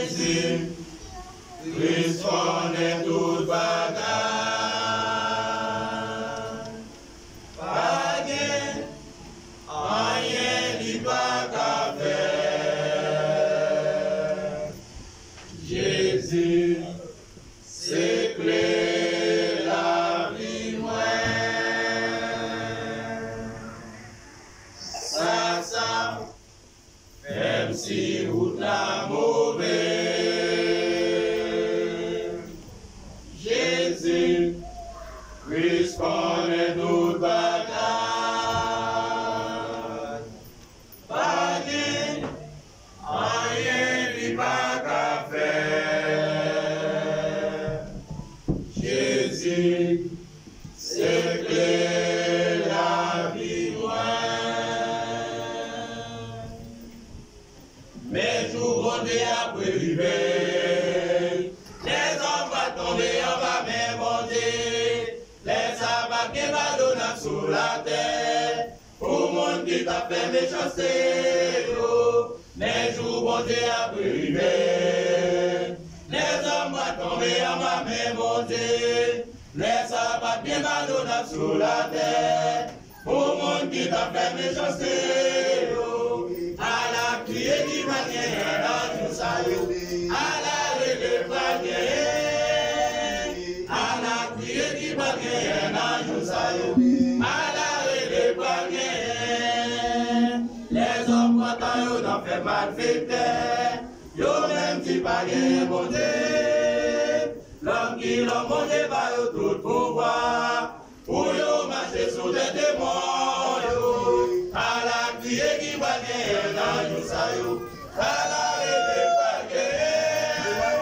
Jésus, Christ connaît toute bagarre. Pas rien n'y pas qu'à faire. Jésus, c'est clé la vie ça, même si route la mauvaise. Jésus, Christ connaît toute bagarre. Pas rien n'y pas qu'à faire. Jésus, c'est clair la vie mais jour bon Dieu après l'hiver, les hommes vont tomber en bas, mais bon Dieu, les sabbats qui vont donner sur la terre, pour le monde qui t'a fait méchanceté, les jours bon Dieu après l'hiver, les hommes vont tomber en bas, mais bon Dieu, les sabbats qui vont donner sur la terre, pour le monde qui t'a fait méchanceté, à la criée qui va gagner dans tout ça, à la relève va gagner, à la criée qui va gagner dans tout ça, à la relève va gagner. Les hommes quand ils n'ont fait mal fait, ils même si pas gagné bon Dieu. L'homme qui l'a monté va tout pouvoir, pour ils marcher sous des démons. À la criée qui va gagner dans tout ça, à la relève va gagner,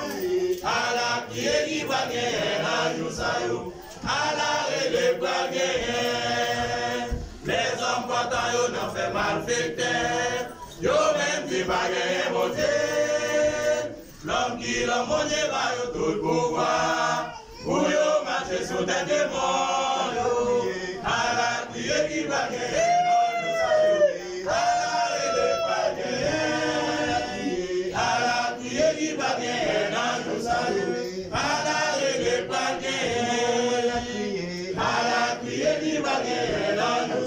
à la criée qui va gagner dans tout ça, à la relève va gagner. Les hommes quand ils n'ont fait mal fait, ils même si pas gagné bon Dieu. L'homme qui l'a monté va tout pouvoir, pour ils marcher sous des démons. À la criée qui va gagner.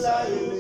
Salut.